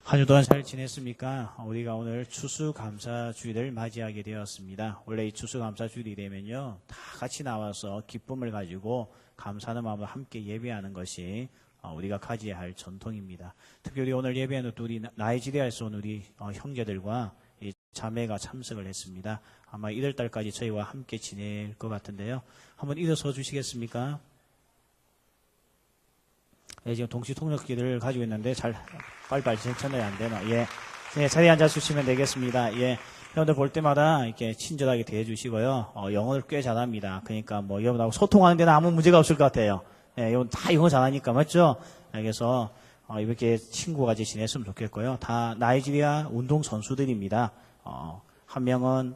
한 주 동안 잘 지냈습니까? 우리가 오늘 추수감사주일을 맞이하게 되었습니다. 원래 이 추수감사주일이 되면요, 다 같이 나와서 기쁨을 가지고 감사하는 마음으로 함께 예배하는 것이 우리가 가져야 할 전통입니다. 특별히 오늘 예배하는 우리 나이지리아에서 온 우리 형제들과 이 자매가 참석을 했습니다. 아마 이달 달까지 저희와 함께 지낼 것 같은데요. 한번 일어서 주시겠습니까? 예, 지금 동시 통역기를 가지고 있는데 빨리빨리 전달이 안 되나? 예. 예, 자리에 앉아 주시면 되겠습니다. 예. 여러분들 볼 때마다 이렇게 친절하게 대해 주시고요. 영어를 꽤 잘합니다. 그러니까 뭐 여러분하고 소통하는 데는 아무 문제가 없을 것 같아요. 예, 이건 다 영어 잘하니까 맞죠? 그래서 이렇게 친구가 지냈으면 좋겠고요. 다 나이지리아 운동 선수들입니다. 한 명은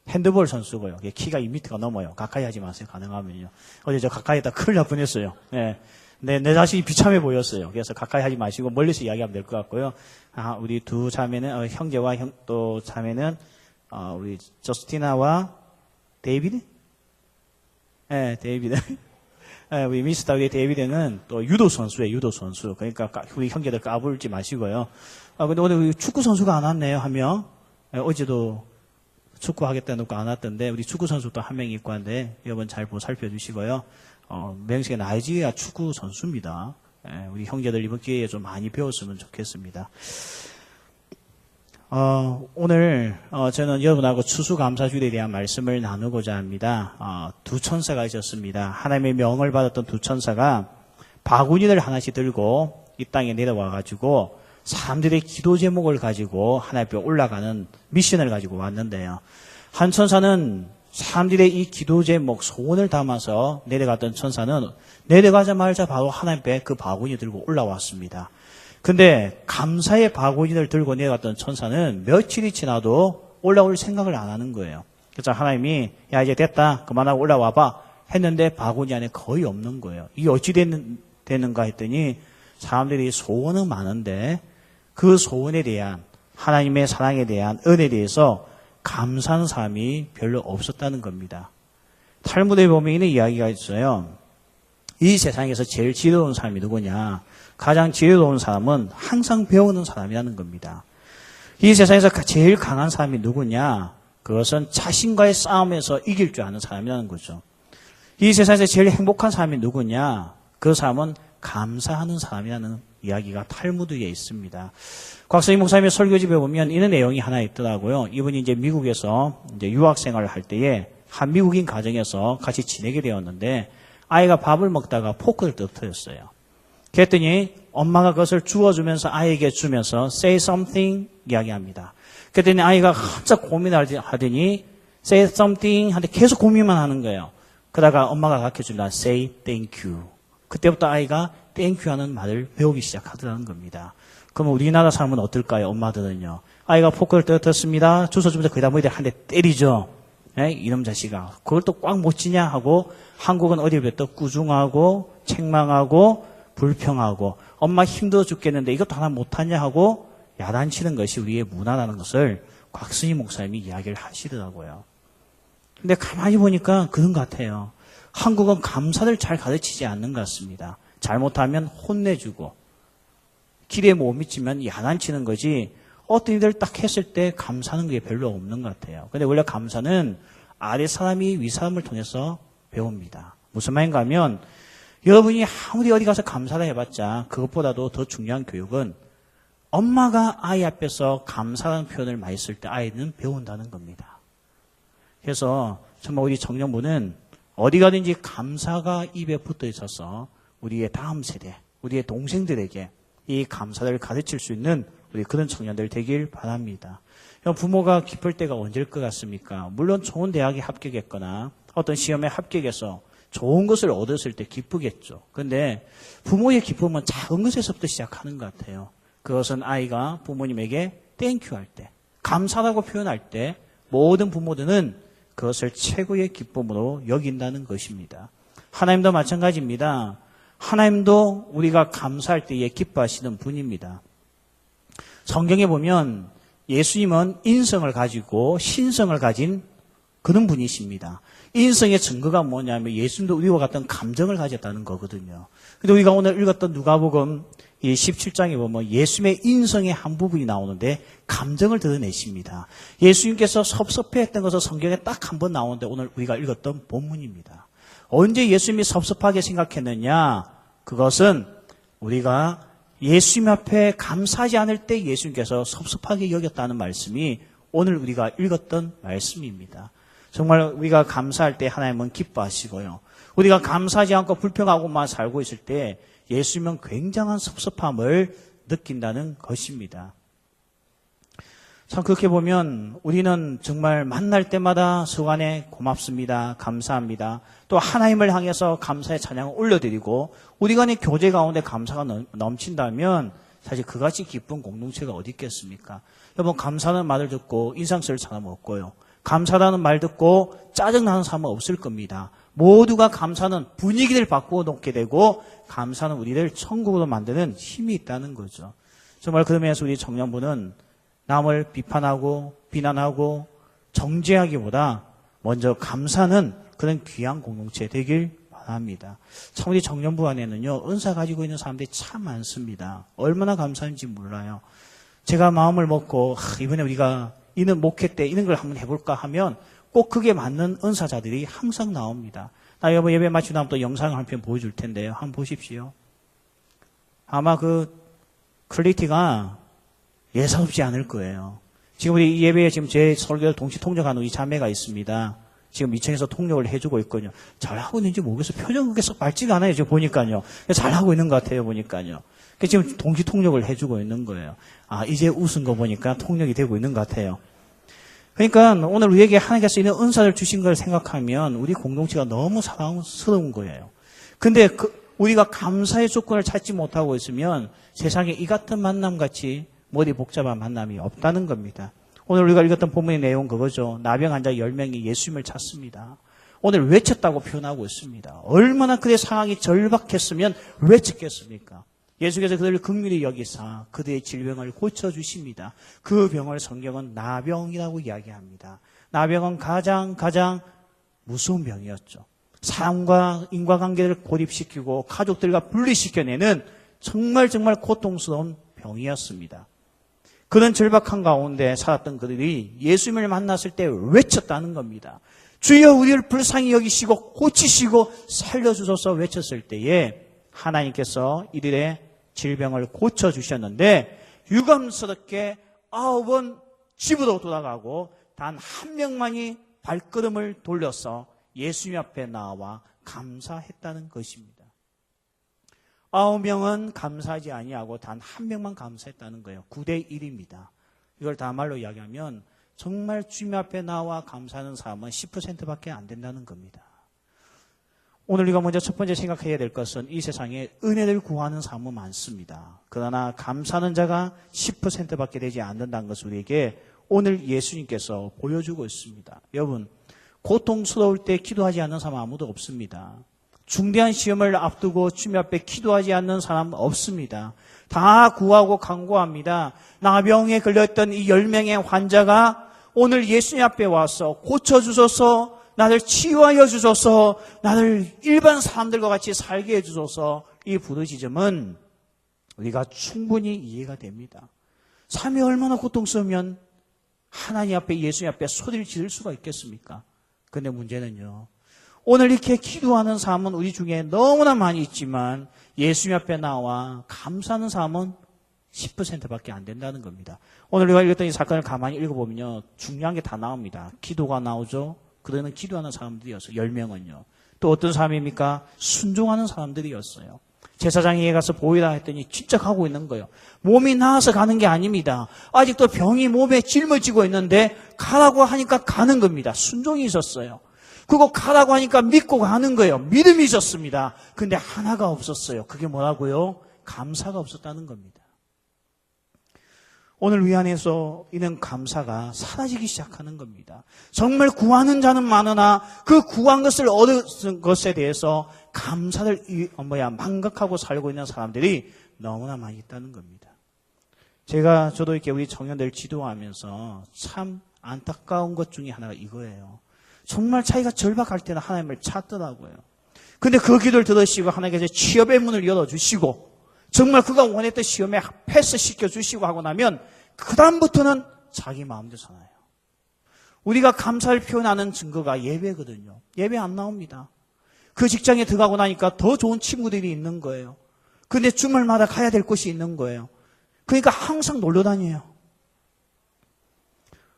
핸드볼 선수고요. 키가 2m가 넘어요. 가까이 하지 마세요. 가능하면요. 어제 저 가까이 했다 큰일 날 뻔했어요. 예. 내 자식이 비참해 보였어요. 그래서 가까이 하지 마시고 멀리서 이야기하면 될 것 같고요. 우리 두 자매는, 형제와 또 자매는, 우리 저스티나와 데이비드? 예, 데이비드. 예, 우리 미스터 우리 데이비드는 또 유도 선수예요, 유도 선수. 그러니까 우리 형제들 까불지 마시고요. 근데 오늘 우리 축구 선수가 안 왔네요, 한 명. 예, 어제도 축구 하겠다 놓고 안 왔던데, 우리 축구 선수도 한 명 있고 한데, 여러분 잘 살펴주시고요. 명식의 나이지리아 축구 선수입니다. 예, 우리 형제들 이번 기회에 좀 많이 배웠으면 좋겠습니다. 오늘 저는 여러분하고 추수감사주일에 대한 말씀을 나누고자 합니다. 두 천사가 있었습니다. 하나님의 명을 받았던 두 천사가 바구니를 하나씩 들고 이 땅에 내려와가지고 사람들의 기도 제목을 가지고 하나님 앞에 올라가는 미션을 가지고 왔는데요. 한 천사는 사람들의 이 기도 제목, 소원을 담아서 내려갔던 천사는 내려가자마자 바로 하나님 앞에 그 바구니 들고 올라왔습니다. 근데 감사의 바구니를 들고 내려갔던 천사는 며칠이 지나도 올라올 생각을 안 하는 거예요. 그래서 하나님이 야 이제 됐다 그만하고 올라와봐 했는데 바구니 안에 거의 없는 거예요. 이게 어찌 되는가 했더니 사람들이 소원은 많은데 그 소원에 대한 하나님의 사랑에 대한 은혜에 대해서 감사하는 사람이 별로 없었다는 겁니다. 탈무드에 보면 이런 이야기가 있어요. 이 세상에서 제일 지혜로운 사람이 누구냐? 가장 지혜로운 사람은 항상 배우는 사람이라는 겁니다. 이 세상에서 제일 강한 사람이 누구냐? 그것은 자신과의 싸움에서 이길 줄 아는 사람이라는 거죠. 이 세상에서 제일 행복한 사람이 누구냐? 그 사람은 감사하는 사람이라는 이야기가 탈무드에 있습니다. 곽서희 목사님의 설교집에 보면 이런 내용이 하나 있더라고요. 이분이 이제 미국에서 이제 유학생활을 할 때에 한 미국인 가정에서 같이 지내게 되었는데 아이가 밥을 먹다가 포크를 떨어뜨렸어요. 그랬더니 엄마가 그것을 주워주면서 아이에게 주면서 say something 이야기합니다. 그랬더니 아이가 한참 고민을 하더니 say something 하는데 계속 고민만 하는 거예요. 그러다가 엄마가 가르쳐준다. say thank you. 그때부터 아이가 thank you 하는 말을 배우기 시작하더라는 겁니다. 그러면 우리나라 사람은 어떨까요? 엄마들은요. 아이가 포크를 떨어뜨렸습니다. 주워주면서 거기다 뭐이들 한 대 때리죠. 에? 이놈 자식아. 그걸 또 꽉 못 지냐 하고 한국은 어디부터 꾸중하고 책망하고 불평하고 엄마 힘들어 죽겠는데 이것도 하나 못하냐 하고 야단치는 것이 우리의 문화라는 것을 곽순희 목사님이 이야기를 하시더라고요. 근데 가만히 보니까 그런 것 같아요. 한국은 감사를 잘 가르치지 않는 것 같습니다. 잘못하면 혼내주고 길에 못 미치면 야단치는 거지 어떤 일을 딱 했을 때 감사하는 게 별로 없는 것 같아요. 근데 원래 감사는 아래 사람이 위 사람을 통해서 배웁니다. 무슨 말인가 하면 여러분이 아무리 어디 가서 감사를 해봤자 그것보다도 더 중요한 교육은 엄마가 아이 앞에서 감사라는 표현을 많이 쓸 때 아이는 배운다는 겁니다. 그래서 정말 우리 청년부는 어디 가든지 감사가 입에 붙어 있어서 우리의 다음 세대, 우리의 동생들에게 이 감사를 가르칠 수 있는 우리 그런 청년들 되길 바랍니다. 부모가 기쁠 때가 언제일 것 같습니까? 물론 좋은 대학에 합격했거나 어떤 시험에 합격해서 좋은 것을 얻었을 때 기쁘겠죠. 그런데 부모의 기쁨은 작은 것에서부터 시작하는 것 같아요. 그것은 아이가 부모님에게 땡큐 할 때, 감사라고 표현할 때 모든 부모들은 그것을 최고의 기쁨으로 여긴다는 것입니다. 하나님도 마찬가지입니다. 하나님도 우리가 감사할 때에 기뻐하시는 분입니다. 성경에 보면 예수님은 인성을 가지고 신성을 가진 그런 분이십니다. 인성의 증거가 뭐냐면 예수님도 우리와 같은 감정을 가졌다는 거거든요. 근데 우리가 오늘 읽었던 누가복음 이 17장에 보면 예수님의 인성의 한 부분이 나오는데 감정을 드러내십니다. 예수님께서 섭섭해했던 것은 성경에 딱 한 번 나오는데 오늘 우리가 읽었던 본문입니다. 언제 예수님이 섭섭하게 생각했느냐? 그것은 우리가 예수님 앞에 감사하지 않을 때 예수님께서 섭섭하게 여겼다는 말씀이 오늘 우리가 읽었던 말씀입니다. 정말 우리가 감사할 때 하나님은 기뻐하시고요. 우리가 감사하지 않고 불평하고만 살고 있을 때 예수님은 굉장한 섭섭함을 느낀다는 것입니다. 참 그렇게 보면 우리는 정말 만날 때마다 서간에 고맙습니다. 감사합니다. 또 하나님을 향해서 감사의 찬양을 올려드리고 우리 간의 교제 가운데 감사가 넘친다면 사실 그같이 기쁜 공동체가 어디 있겠습니까? 여러분 감사하는 말을 듣고 인상 쓸 사람은 없고요. 감사라는 말 듣고 짜증나는 사람은 없을 겁니다. 모두가 감사는 분위기를 바꾸어 놓게 되고 감사는 우리를 천국으로 만드는 힘이 있다는 거죠. 정말 그러면서 우리 청년부는 남을 비판하고 비난하고 정죄하기보다 먼저 감사는 그런 귀한 공동체 되길 바랍니다. 참 우리 청년부 안에는요 은사 가지고 있는 사람들이 참 많습니다. 얼마나 감사한지 몰라요. 제가 마음을 먹고 이번에 우리가 이런 목회 때 이런 걸 한번 해볼까 하면 꼭 그게 맞는 은사자들이 항상 나옵니다. 나 여러분 예배 마치고 나면 또 영상을 한 편 보여줄 텐데요. 한번 보십시오. 아마 그 퀄리티가 예사롭지 않을 거예요. 지금 우리 이 예배에 지금 제 설교를 동시 통역하는 우리 자매가 있습니다. 지금 2층에서 통역을 해주고 있거든요. 잘하고 있는지 모르겠어요. 표정이 그렇게 썩 밝지가 않아요. 지금 보니까요. 잘하고 있는 것 같아요. 보니까요. 지금 동시 통역을 해주고 있는 거예요. 아, 이제 웃은 거 보니까 통역이 되고 있는 것 같아요. 그러니까 오늘 우리에게 하나님께서 이런 은사를 주신 걸 생각하면 우리 공동체가 너무 사랑스러운 거예요. 근데 우리가 감사의 조건을 찾지 못하고 있으면 세상에 이 같은 만남같이 머리 복잡한 만남이 없다는 겁니다. 오늘 우리가 읽었던 본문의 내용 그거죠. 나병 환자 10명이 예수님을 찾습니다. 오늘 외쳤다고 표현하고 있습니다. 얼마나 그의 상황이 절박했으면 외쳤겠습니까? 예수께서 그들을 긍휼히 여기사 그들의 질병을 고쳐주십니다. 그 병을 성경은 나병이라고 이야기합니다. 나병은 가장 무서운 병이었죠. 사람과 인과관계를 고립시키고 가족들과 분리시켜내는 정말 고통스러운 병이었습니다. 그런 절박한 가운데 살았던 그들이 예수님을 만났을 때 외쳤다는 겁니다. 주여 우리를 불쌍히 여기시고 고치시고 살려주소서 외쳤을 때에 하나님께서 이들의 질병을 고쳐주셨는데 유감스럽게 9번 집으로 돌아가고 단 한 명만이 발걸음을 돌려서 예수님 앞에 나와 감사했다는 것입니다. 9명은 감사하지 아니하고 단 한 명만 감사했다는 거예요. 9대 1입니다. 이걸 다말로 이야기하면 정말 주님 앞에 나와 감사하는 사람은 10%밖에 안 된다는 겁니다. 오늘 우리가 먼저 첫 번째 생각해야 될 것은 이 세상에 은혜를 구하는 사람은 많습니다. 그러나 감사하는 자가 10%밖에 되지 않는다는 것을 우리에게 오늘 예수님께서 보여주고 있습니다. 여러분, 고통스러울 때 기도하지 않는 사람 아무도 없습니다. 중대한 시험을 앞두고 주님 앞에 기도하지 않는 사람 없습니다. 다 구하고 간구합니다. 나병에 걸렸던 이 10명의 환자가 오늘 예수님 앞에 와서 고쳐주소서, 나를 치유하여 주소서, 나를 일반 사람들과 같이 살게 해주소서, 이 부르짖음은 우리가 충분히 이해가 됩니다. 삶이 얼마나 고통스러우면 하나님 앞에 예수님 앞에 소리를 지를 수가 있겠습니까? 그런데 문제는요, 오늘 이렇게 기도하는 사람은 우리 중에 너무나 많이 있지만 예수님 앞에 나와 감사하는 사람은 10%밖에 안 된다는 겁니다. 오늘 우리가 읽었던 이 사건을 가만히 읽어보면요, 중요한 게 다 나옵니다. 기도가 나오죠. 그들은 기도하는 사람들이었어요. 10명은요. 또 어떤 사람입니까? 순종하는 사람들이었어요. 제사장에게 가서 보이라 했더니 진짜 가고 있는 거예요. 몸이 나아서 가는 게 아닙니다. 아직도 병이 몸에 짊어지고 있는데 가라고 하니까 가는 겁니다. 순종이 있었어요. 그거 가라고 하니까 믿고 가는 거예요. 믿음이 있었습니다. 근데 하나가 없었어요. 그게 뭐라고요? 감사가 없었다는 겁니다. 오늘 위 안에서 이런 감사가 사라지기 시작하는 겁니다. 정말 구하는 자는 많으나 그 구한 것을 얻은 것에 대해서 감사를 망각하고 살고 있는 사람들이 너무나 많이 있다는 겁니다. 저도 이렇게 우리 청년들 지도하면서 참 안타까운 것 중에 하나가 이거예요. 정말 자기가 절박할 때는 하나님을 찾더라고요. 근데 그 기도를 들으시고 하나님께서 취업의 문을 열어주시고 정말 그가 원했던 시험에 패스시켜 주시고 하고 나면 그 다음부터는 자기 마음대로 살아요. 우리가 감사를 표현하는 증거가 예배거든요. 예배 안 나옵니다. 그 직장에 들어가고 나니까 더 좋은 친구들이 있는 거예요. 근데 주말마다 가야 될 곳이 있는 거예요. 그러니까 항상 놀러 다녀요.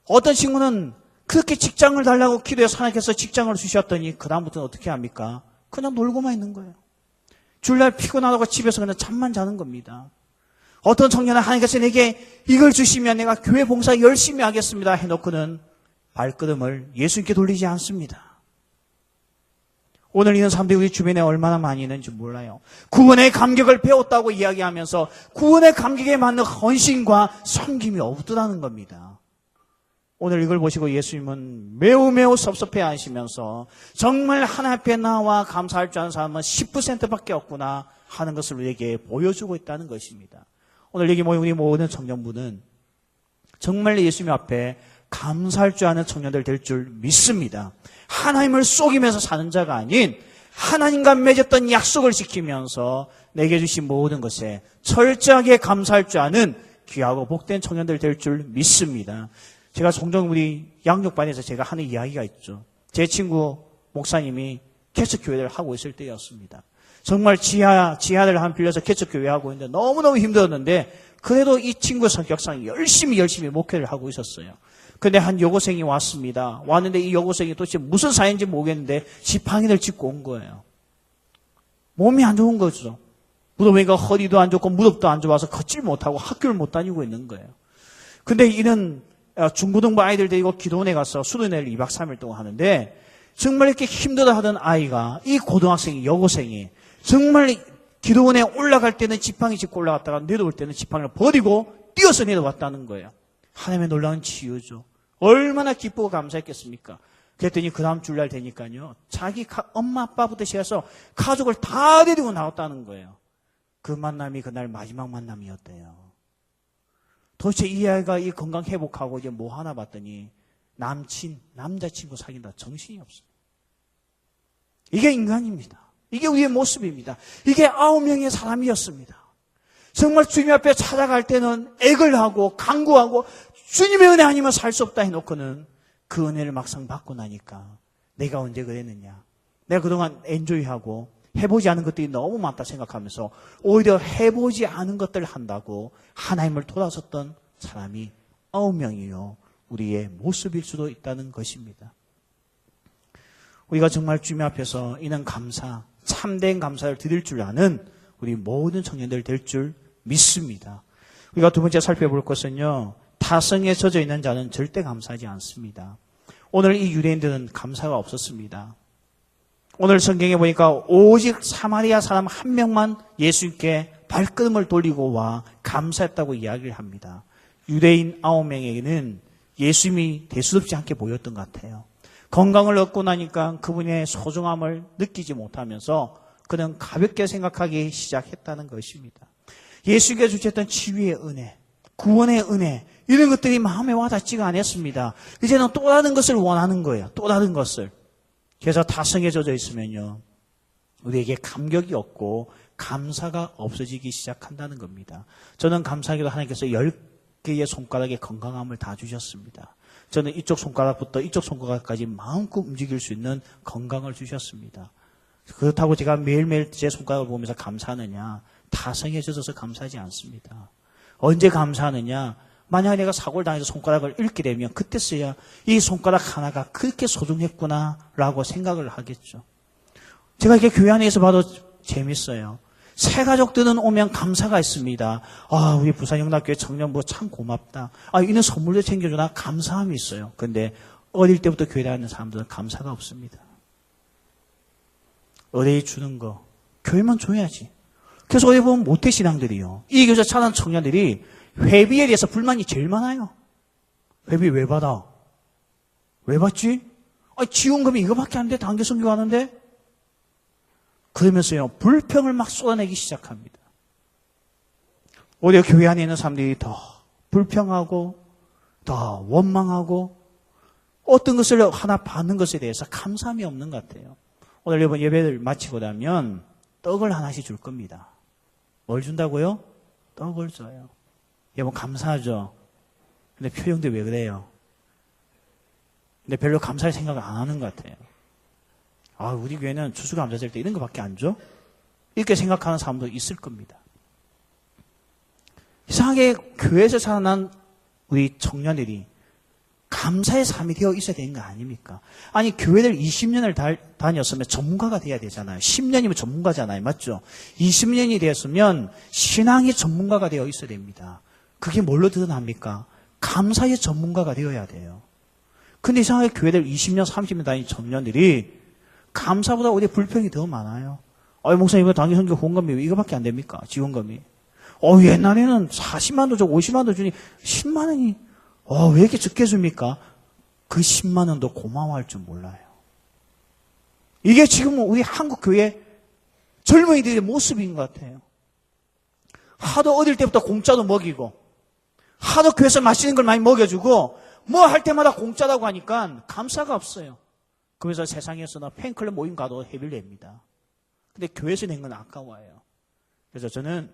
어떤 친구는 그렇게 직장을 달라고 기도해서 하나님께서 직장을 주셨더니 그 다음부터는 어떻게 합니까? 그냥 놀고만 있는 거예요. 주일날 피곤하다고 집에서 그냥 잠만 자는 겁니다. 어떤 청년은 하나님께서 내게 이걸 주시면 내가 교회 봉사 열심히 하겠습니다 해놓고는 발걸음을 예수님께 돌리지 않습니다. 오늘 이런 사람들이 우리 주변에 얼마나 많이 있는지 몰라요. 구원의 감격을 배웠다고 이야기하면서 구원의 감격에 맞는 헌신과 섬김이 없더라는 겁니다. 오늘 이걸 보시고 예수님은 매우 섭섭해 하시면서 정말 하나님 앞에 나와 감사할 줄 아는 사람은 10%밖에 없구나 하는 것을 우리에게 보여주고 있다는 것입니다. 오늘 여기 모인 우리 모든 청년부는 정말 예수님 앞에 감사할 줄 아는 청년들 될 줄 믿습니다. 하나님을 속이면서 사는 자가 아닌 하나님과 맺었던 약속을 지키면서 내게 주신 모든 것에 철저하게 감사할 줄 아는 귀하고 복된 청년들 될 줄 믿습니다. 제가 종종 우리 양육반에서 제가 하는 이야기가 있죠. 제 친구 목사님이 개척교회를 하고 있을 때였습니다. 정말 지하를 한 빌려서 개척교회 하고 있는데 너무너무 힘들었는데 그래도 이 친구의 성격상 열심히 목회를 하고 있었어요. 근데 한 여고생이 왔습니다. 왔는데 이 여고생이 도대체 무슨 사연인지 모르겠는데 지팡이를 짚고 온 거예요. 몸이 안 좋은 거죠. 무덤이가 허리도 안 좋고 무릎도 안 좋아서 걷질 못하고 학교를 못 다니고 있는 거예요. 근데 이는 중고등부 아이들 데리고 기도원에 가서 수련회를 2박 3일 동안 하는데 정말 이렇게 힘들어 하던 아이가 이 고등학생이 여고생이 정말 기도원에 올라갈 때는 지팡이 짚고 올라갔다가 내려올 때는 지팡이를 버리고 뛰어서 내려왔다는 거예요. 하나님의 놀라운 치유죠. 얼마나 기쁘고 감사했겠습니까? 그랬더니 그 다음 주일날 되니까요. 자기 엄마 아빠부터 시작해서 가족을 다 데리고 나왔다는 거예요. 그 만남이 그날 마지막 만남이었대요. 도대체 이 아이가 이 건강 회복하고 이제 뭐 하나 봤더니 남자친구 사귄다. 정신이 없어요. 이게 인간입니다. 이게 우리의 모습입니다. 이게 9명의 사람이었습니다. 정말 주님 앞에 찾아갈 때는 액을 하고 간구하고 주님의 은혜 아니면 살 수 없다 해놓고는 그 은혜를 막상 받고 나니까 내가 언제 그랬느냐. 내가 그동안 엔조이하고 해보지 않은 것들이 너무 많다 생각하면서 오히려 해보지 않은 것들을 한다고 하나님을 돌아섰던 사람이 9명이요. 우리의 모습일 수도 있다는 것입니다. 우리가 정말 주님 앞에서 이는 감사, 참된 감사를 드릴 줄 아는 우리 모든 청년들 될 줄 믿습니다. 우리가 두 번째 살펴볼 것은요. 타성에 젖어 있는 자는 절대 감사하지 않습니다. 오늘 이 유대인들은 감사가 없었습니다. 오늘 성경에 보니까 오직 사마리아 사람 한 명만 예수님께 발걸음을 돌리고 와 감사했다고 이야기를 합니다. 유대인 9명에게는 예수님이 대수롭지 않게 보였던 것 같아요. 건강을 얻고 나니까 그분의 소중함을 느끼지 못하면서 그는 가볍게 생각하기 시작했다는 것입니다. 예수님께 주셨던 치유의 은혜, 구원의 은혜 이런 것들이 마음에 와닿지가 않았습니다. 이제는 또 다른 것을 원하는 거예요. 또 다른 것을. 그래서 타성에 젖어 있으면요. 우리에게 감격이 없고 감사가 없어지기 시작한다는 겁니다. 저는 감사하게도 하나님께서 10개의 손가락에 건강함을 다 주셨습니다. 저는 이쪽 손가락부터 이쪽 손가락까지 마음껏 움직일 수 있는 건강을 주셨습니다. 그렇다고 제가 매일매일 제 손가락을 보면서 감사하느냐? 타성에 젖어서 감사하지 않습니다. 언제 감사하느냐? 만약에 내가 사고를 당해서 손가락을 잃게 되면 그때서야 이 손가락 하나가 그렇게 소중했구나라고 생각을 하겠죠. 제가 이렇게 교회 안에서 봐도 재밌어요. 새 가족들은 오면 감사가 있습니다. 아, 우리 부산영락교회 청년부 참 고맙다. 아, 이런 선물도 챙겨주나 감사함이 있어요. 그런데 어릴 때부터 교회 다니는 사람들은 감사가 없습니다. 어디 주는 거 교회만 줘야지. 그래서 어디 보면 모태신앙들이요. 이 교회 찬한 청년들이 회비에 대해서 불만이 제일 많아요. 회비 왜 받아? 왜 받지? 아, 지원금이 이거밖에 안 돼. 단기 선교 하는데? 그러면서요, 불평을 막 쏟아내기 시작합니다. 오히려 교회 안에 있는 사람들이 더 불평하고, 더 원망하고, 어떤 것을 하나 받는 것에 대해서 감사함이 없는 것 같아요. 오늘 이번 예배를 마치고 나면 떡을 하나씩 줄 겁니다. 뭘 준다고요? 떡을 줘요. 여러분 감사하죠? 근데 표정도 왜 그래요? 근데 별로 감사할 생각을 안 하는 것 같아요. 아, 우리 교회는 추수감사절 때 이런 거밖에 안 줘? 이렇게 생각하는 사람도 있을 겁니다. 이상하게 교회에서 자라난 우리 청년들이 감사의 삶이 되어 있어야 되는 거 아닙니까? 아니, 교회를 20년을 다녔으면 전문가가 돼야 되잖아요. 10년이면 전문가잖아요. 맞죠? 20년이 되었으면 신앙의 전문가가 되어 있어야 됩니다. 그게 뭘로 드러납니까? 감사의 전문가가 되어야 돼요. 근데 이상하게 교회를 20년, 30년 다닌 청년들이 감사보다 우리 불평이 더 많아요. 목사님, 이거 단기 선교 후원금이 이거밖에 안 됩니까? 지원금이. 옛날에는 40만도 주고 50만도 주니 10만 원이, 왜 이렇게 적게 줍니까? 그 10만 원도 고마워할 줄 몰라요. 이게 지금 우리 한국 교회 젊은이들의 모습인 것 같아요. 하도 어릴 때부터 공짜도 먹이고, 하도 교회에서 맛있는 걸 많이 먹여주고, 뭐 할 때마다 공짜라고 하니까 감사가 없어요. 그래서 세상에서는 팬클럽 모임 가도 회비를 냅니다. 근데 교회에서 낸 건 아까워요. 그래서 저는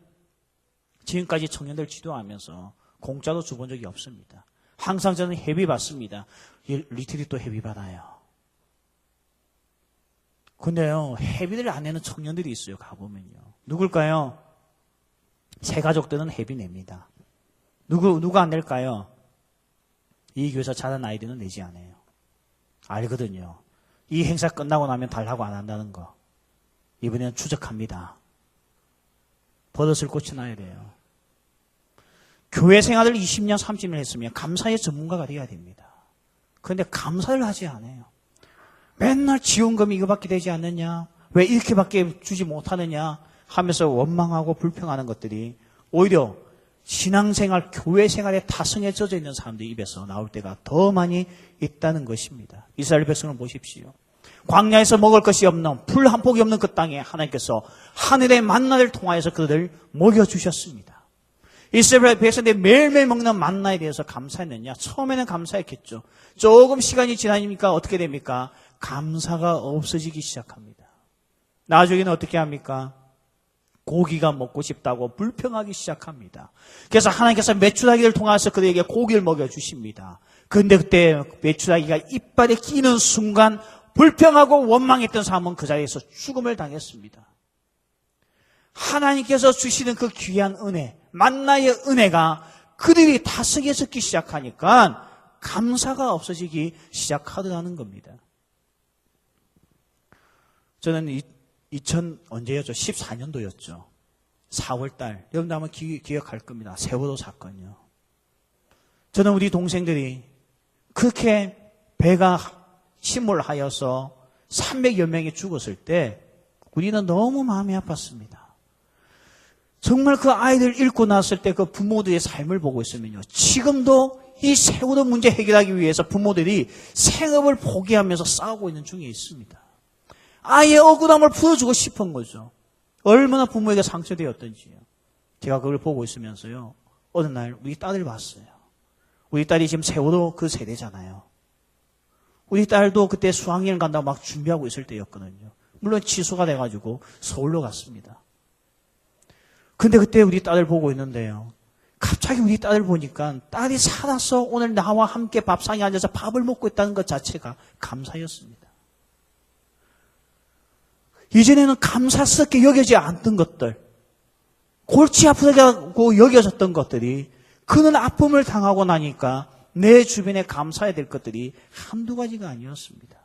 지금까지 청년들 지도하면서 공짜로 줘본 적이 없습니다. 항상 저는 회비 받습니다. 리트릿도 회비 받아요. 근데요, 회비를 안 내는 청년들이 있어요. 가보면요. 누굴까요? 새 가족들은 회비 냅니다. 누가 안 낼까요? 이 교회에서 자란 아이들은 내지 않아요. 알거든요. 이 행사 끝나고 나면 달라고 안 한다는 거. 이번에는 추적합니다. 버릇을 고쳐놔야 돼요. 교회 생활을 20년, 30년 했으면 감사의 전문가가 돼야 됩니다. 그런데 감사를 하지 않아요. 맨날 지원금이 이거밖에 되지 않느냐? 왜 이렇게밖에 주지 못하느냐? 하면서 원망하고 불평하는 것들이 오히려 신앙생활, 교회생활에 타성에 젖어 있는 사람들 입에서 나올 때가 더 많이 있다는 것입니다. 이스라엘 백성을 보십시오. 광야에서 먹을 것이 없는, 풀 한 폭이 없는 그 땅에 하나님께서 하늘의 만나를 통하여서 그들을 먹여주셨습니다. 이스라엘 백성들이 매일매일 먹는 만나에 대해서 감사했느냐? 처음에는 감사했겠죠. 조금 시간이 지나니까 어떻게 됩니까? 감사가 없어지기 시작합니다. 나중에는 어떻게 합니까? 고기가 먹고 싶다고 불평하기 시작합니다. 그래서 하나님께서 메추라기를 통해서 그들에게 고기를 먹여주십니다. 그런데 그때 메추라기가 이빨에 끼는 순간 불평하고 원망했던 사람은 그 자리에서 죽음을 당했습니다. 하나님께서 주시는 그 귀한 은혜, 만나의 은혜가 그들이 다스게 섞기 시작하니까 감사가 없어지기 시작하더라는 겁니다. 저는 언제였죠? 14년도였죠. 4월달. 여러분들 아마 기억할 겁니다. 세월호 사건이요. 저는 우리 동생들이 그렇게 배가 침몰하여서 300여 명이 죽었을 때 우리는 너무 마음이 아팠습니다. 정말 그 아이들 잃고 났을 때 그 부모들의 삶을 보고 있으면요. 지금도 이 세월호 문제 해결하기 위해서 부모들이 생업을 포기하면서 싸우고 있는 중에 있습니다. 아이의 억울함을 풀어주고 싶은 거죠. 얼마나 부모에게 상처되었던지요. 제가 그걸 보고 있으면서요. 어느 날 우리 딸을 봤어요. 우리 딸이 지금 세월호 그 세대잖아요. 우리 딸도 그때 수학여행 간다고 막 준비하고 있을 때였거든요. 물론 취소가 돼가지고 서울로 갔습니다. 근데 그때 우리 딸을 보고 있는데요. 갑자기 우리 딸을 보니까 딸이 살아서 오늘 나와 함께 밥상에 앉아서 밥을 먹고 있다는 것 자체가 감사였습니다. 이전에는 감사스럽게 여겨지지 않던 것들, 골치 아프다고 여겨졌던 것들이 그는 아픔을 당하고 나니까 내 주변에 감사해야 될 것들이 한두 가지가 아니었습니다.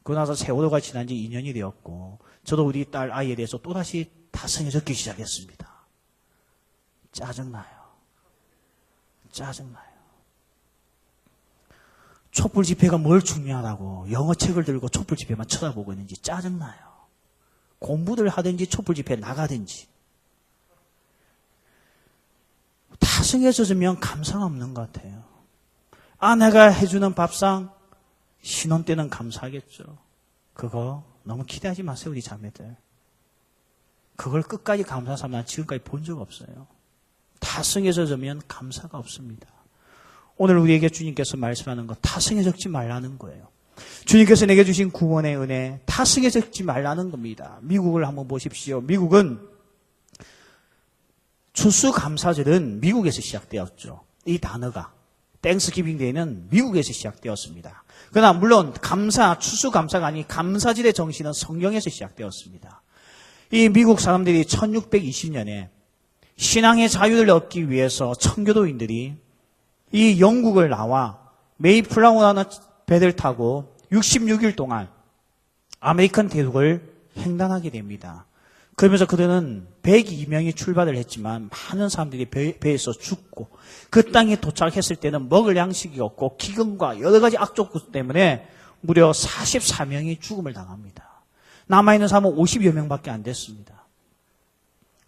그러고 나서 세월호가 지난 지 2년이 되었고 저도 우리 딸 아이에 대해서 또다시 다성해졌기 시작했습니다. 짜증나요. 촛불 집회가 뭘 중요하다고 영어책을 들고 촛불 집회만 쳐다보고 있는지 짜증나요. 공부를 하든지 촛불 집회에 나가든지. 다성해져면 감사가 없는 것 같아요. 아내가 해주는 밥상 신혼 때는 감사하겠죠. 그거 너무 기대하지 마세요, 우리 자매들. 그걸 끝까지 감사한 사람 난 지금까지 본 적 없어요. 다성해져면 감사가 없습니다. 오늘 우리에게 주님께서 말씀하는 것, 타성에 적지 말라는 거예요. 주님께서 내게 주신 구원의 은혜, 타성에 적지 말라는 겁니다. 미국을 한번 보십시오. 미국은 추수감사절은 미국에서 시작되었죠. 이 단어가 땡스기빙 데이는 미국에서 시작되었습니다. 그러나 물론 추수감사가 아닌 감사절의 정신은 성경에서 시작되었습니다. 이 미국 사람들이 1620년에 신앙의 자유를 얻기 위해서 청교도인들이 이 영국을 나와 메이플라워라는 배를 타고 66일 동안 아메리칸 대륙을 횡단하게 됩니다. 그러면서 그들은 102명이 출발을 했지만 많은 사람들이 배에서 죽고 그 땅에 도착했을 때는 먹을 양식이 없고 기근과 여러 가지 악조건 때문에 무려 44명이 죽음을 당합니다. 남아있는 사람은 50여 명밖에 안 됐습니다.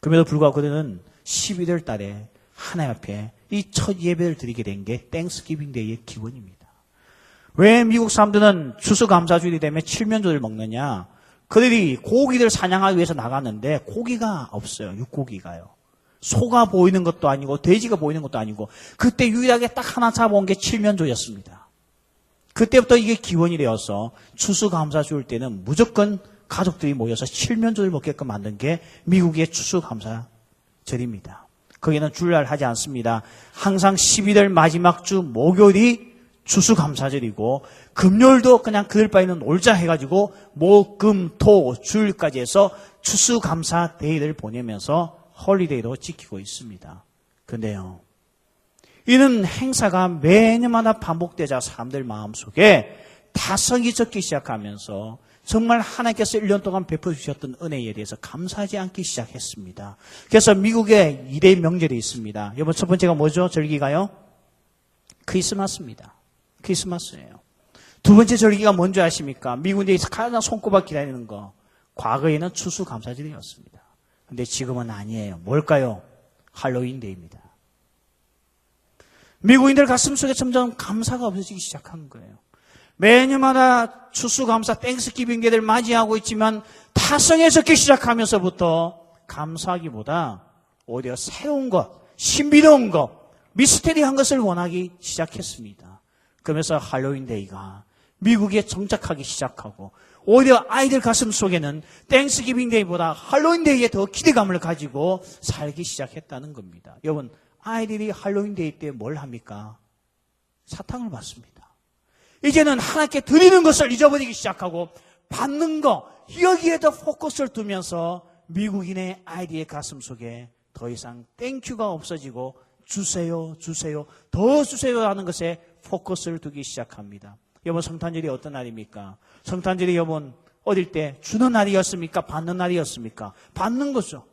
그럼에도 불구하고 그들은 11월 달에 하나님 앞에 이 첫 예배를 드리게 된 게 땡스기빙 데이의 기원입니다. 왜 미국 사람들은 추수감사주일이 되면 칠면조를 먹느냐? 그들이 고기를 사냥하기 위해서 나갔는데 고기가 없어요. 육고기가요. 소가 보이는 것도 아니고 돼지가 보이는 것도 아니고 그때 유일하게 딱 하나 잡아온 게 칠면조였습니다. 그때부터 이게 기원이 되어서 추수감사주일 때는 무조건 가족들이 모여서 칠면조를 먹게끔 만든 게 미국의 추수감사절입니다. 거기는 주일날 하지 않습니다. 항상 12월 마지막 주 목요일이 추수감사절이고 금요일도 그냥 그들 바에는 놀자 해가지고 목, 금, 토, 주일까지 해서 추수감사 데이를 보내면서 홀리데이로 지키고 있습니다. 그런데요, 이는 행사가 매년마다 반복되자 사람들 마음속에 타성이 적기 시작하면서 정말 하나님께서 1년 동안 베풀어 주셨던 은혜에 대해서 감사하지 않기 시작했습니다. 그래서 미국에 2대 명절이 있습니다. 여러분, 첫 번째가 뭐죠? 절기가요? 크리스마스입니다. 크리스마스예요. 두 번째 절기가 뭔지 아십니까? 미국에 가장 손꼽아 기다리는 거. 과거에는 추수감사절이었습니다. 근데 지금은 아니에요. 뭘까요? 할로윈데이입니다. 미국인들 가슴속에 점점 감사가 없어지기 시작한 거예요. 매년마다 추수감사 땡스기빙데이를 맞이하고 있지만 타성해졌기 시작하면서부터 감사하기보다 오히려 새로운 것, 신비로운 것, 미스테리한 것을 원하기 시작했습니다. 그러면서 할로윈데이가 미국에 정착하기 시작하고 오히려 아이들 가슴 속에는 땡스기빙데이보다 할로윈데이에 더 기대감을 가지고 살기 시작했다는 겁니다. 여러분, 아이들이 할로윈데이 때 뭘 합니까? 사탕을 받습니다. 이제는 하나님께 드리는 것을 잊어버리기 시작하고 받는 거, 여기에 더 포커스를 두면서 미국인의 아이들의 가슴 속에 더 이상 땡큐가 없어지고 주세요, 주세요, 더 주세요 하는 것에 포커스를 두기 시작합니다. 여러분, 성탄절이 어떤 날입니까? 성탄절이 여러분 어릴 때 주는 날이었습니까? 받는 날이었습니까? 받는 거죠.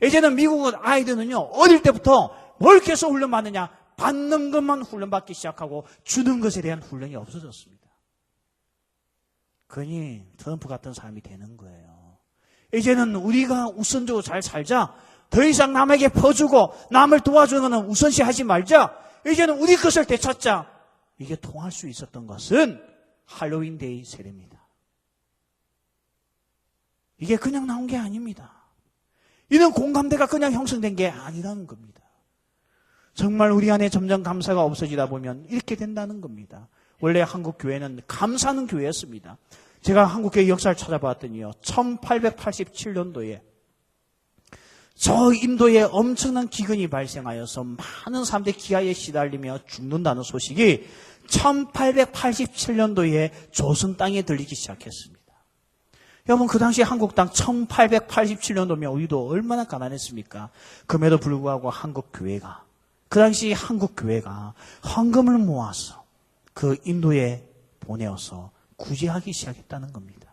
이제는 미국은 아이들은요, 어릴 때부터 뭘 계속 훈련받느냐? 받는 것만 훈련받기 시작하고 주는 것에 대한 훈련이 없어졌습니다. 그러니 트럼프 같은 사람이 되는 거예요. 이제는 우리가 우선적으로 잘 살자. 더 이상 남에게 퍼주고 남을 도와주는 것은 우선시하지 말자. 이제는 우리 것을 되찾자. 이게 통할 수 있었던 것은 할로윈데이 세례입니다. 이게 그냥 나온 게 아닙니다. 이는 공감대가 그냥 형성된 게 아니라는 겁니다. 정말 우리 안에 점점 감사가 없어지다 보면 이렇게 된다는 겁니다. 원래 한국 교회는 감사하는 교회였습니다. 제가 한국 교회 역사를 찾아봤더니요, 1887년도에 저 인도에 엄청난 기근이 발생하여서 많은 사람들이 기아에 시달리며 죽는다는 소식이 1887년도에 조선 땅에 들리기 시작했습니다. 여러분, 그 당시 한국 땅 1887년도면 우리도 얼마나 가난했습니까? 그럼에도 불구하고 그 당시 한국 교회가 헌금을 모아서 그 인도에 보내어서 구제하기 시작했다는 겁니다.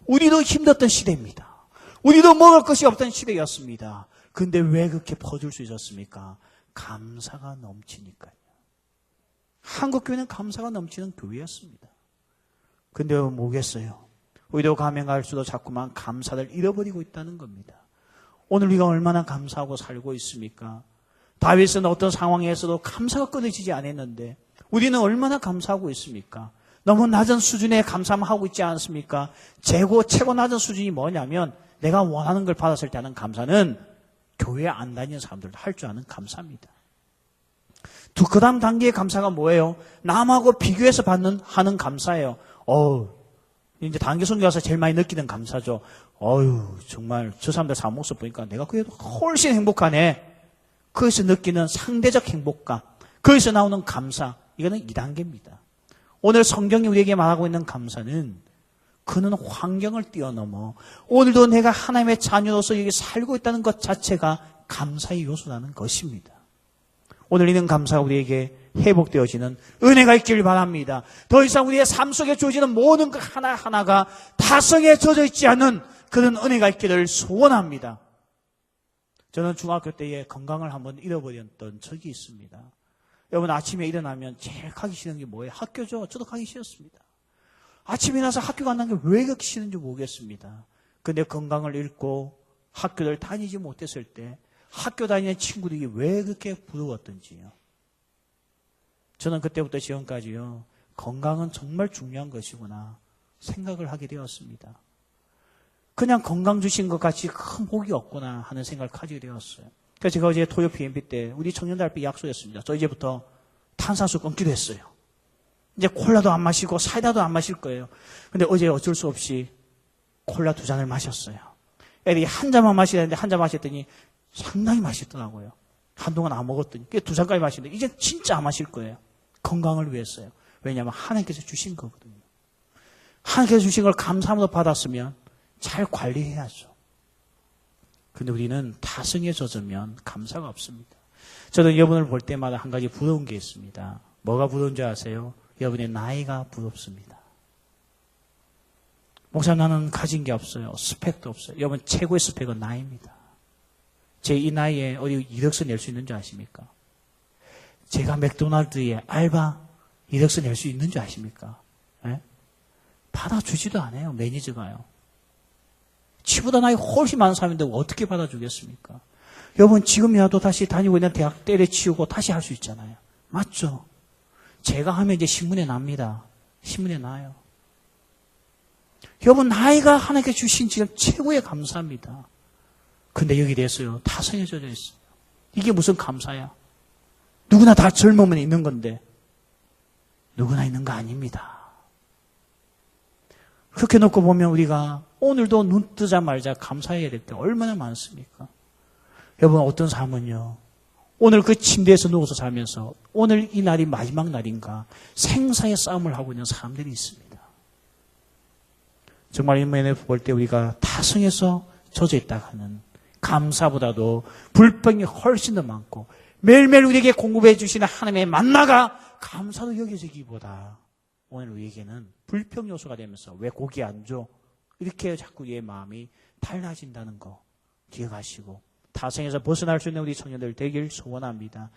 우리도 힘들었던 시대입니다. 우리도 먹을 것이 없던 시대였습니다. 근데 왜 그렇게 퍼줄 수 있었습니까? 감사가 넘치니까요. 한국 교회는 감사가 넘치는 교회였습니다. 근데 뭐겠어요? 우리도 가면 갈수록 자꾸만 감사를 잃어버리고 있다는 겁니다. 오늘 우리가 얼마나 감사하고 살고 있습니까? 다윗은 어떤 상황에서도 감사가 끊어지지 않았는데 우리는 얼마나 감사하고 있습니까? 너무 낮은 수준의 감사만 하고 있지 않습니까? 최고 낮은 수준이 뭐냐면 내가 원하는 걸 받았을 때 하는 감사는 교회에 안 다니는 사람들도 할 줄 아는 감사입니다. 그 다음 단계의 감사가 뭐예요? 남하고 비교해서 하는 감사예요. 이제 단기 선교 가서 제일 많이 느끼는 감사죠. 정말 저 사람들 삶 모습 보니까 내가 그래도 훨씬 행복하네. 거기서 느끼는 상대적 행복감, 거기서 나오는 감사, 이거는 2단계입니다. 오늘 성경이 우리에게 말하고 있는 감사는 그는 환경을 뛰어넘어 오늘도 내가 하나님의 자녀로서 여기 살고 있다는 것 자체가 감사의 요소라는 것입니다. 오늘 있는 감사가 우리에게 회복되어지는 은혜가 있기를 바랍니다. 더 이상 우리의 삶 속에 주어지는 모든 것 하나하나가 타성에 젖어 있지 않는 그런 은혜가 있기를 소원합니다. 저는 중학교 때에 건강을 한번 잃어버렸던 적이 있습니다. 여러분, 아침에 일어나면 제일 가기 싫은 게 뭐예요? 학교죠. 저도 가기 싫었습니다. 아침에 일어나서 학교 간다는 게 왜 그렇게 싫은지 모르겠습니다. 근데 건강을 잃고 학교를 다니지 못했을 때 학교 다니는 친구들이 왜 그렇게 부러웠던지요. 저는 그때부터 지금까지요, 건강은 정말 중요한 것이구나 생각을 하게 되었습니다. 그냥 건강 주신 것 같이 큰 복이 없구나 하는 생각을 가지게 되었어요. 그래서 제가 어제 토요 PMP 때 우리 청년들한테 약속했습니다. 저 이제부터 탄산수 끊기로 했어요. 이제 콜라도 안 마시고 사이다도 안 마실 거예요. 근데 어제 어쩔 수 없이 콜라 2잔을 마셨어요. 애들이 한 잔만 마시라 했는데 한 잔 마셨더니 상당히 맛있더라고요. 한동안 안 먹었더니 2잔까지 마시는데 이제 진짜 안 마실 거예요. 건강을 위해서요. 왜냐하면 하나님께서 주신 거거든요. 하나님께서 주신 걸 감사함으로 받았으면 잘 관리해야죠. 근데 우리는 타성에 젖으면 감사가 없습니다. 저는 여러분을 볼 때마다 한 가지 부러운 게 있습니다. 뭐가 부러운 줄 아세요? 여러분의 나이가 부럽습니다. 목사, 나는 가진 게 없어요. 스펙도 없어요. 여러분, 최고의 스펙은 나이입니다. 제 이 나이에 어디 이력서 낼 수 있는 줄 아십니까? 제가 맥도날드에 알바 이력서 낼 수 있는 줄 아십니까? 네? 받아주지도 않아요. 매니저가요. 치보다 나이 훨씬 많은 사람인데 어떻게 받아주겠습니까? 여러분, 지금이라도 다시 다니고 있는 대학 때려치우고 다시 할 수 있잖아요. 맞죠? 제가 하면 이제 신문에 납니다. 신문에 나요. 여러분, 나이가 하나님께 주신 지금 최고의 감사입니다. 근데 여기 대해서요, 타성에 젖어 있어요. 이게 무슨 감사야? 누구나 다 젊으면 있는 건데 누구나 있는 거 아닙니다. 그렇게 놓고 보면 우리가 오늘도 눈 뜨자마자 감사해야 될 게 얼마나 많습니까? 여러분, 어떤 사람은요, 오늘 그 침대에서 누워서 자면서 오늘 이 날이 마지막 날인가 생사의 싸움을 하고 있는 사람들이 있습니다. 정말 이 면에 볼 때 우리가 타성에서 젖어 있다 하는 감사보다도 불평이 훨씬 더 많고 매일매일 우리에게 공급해 주시는 하나님의 만나가 감사로 여겨지기보다 오늘 우리에게는 불평 요소가 되면서 왜 고기 안 줘? 이렇게 자꾸 우리의 마음이 달라진다는 거 기억하시고 타성에서 벗어날 수 있는 우리 청년들 되길 소원합니다.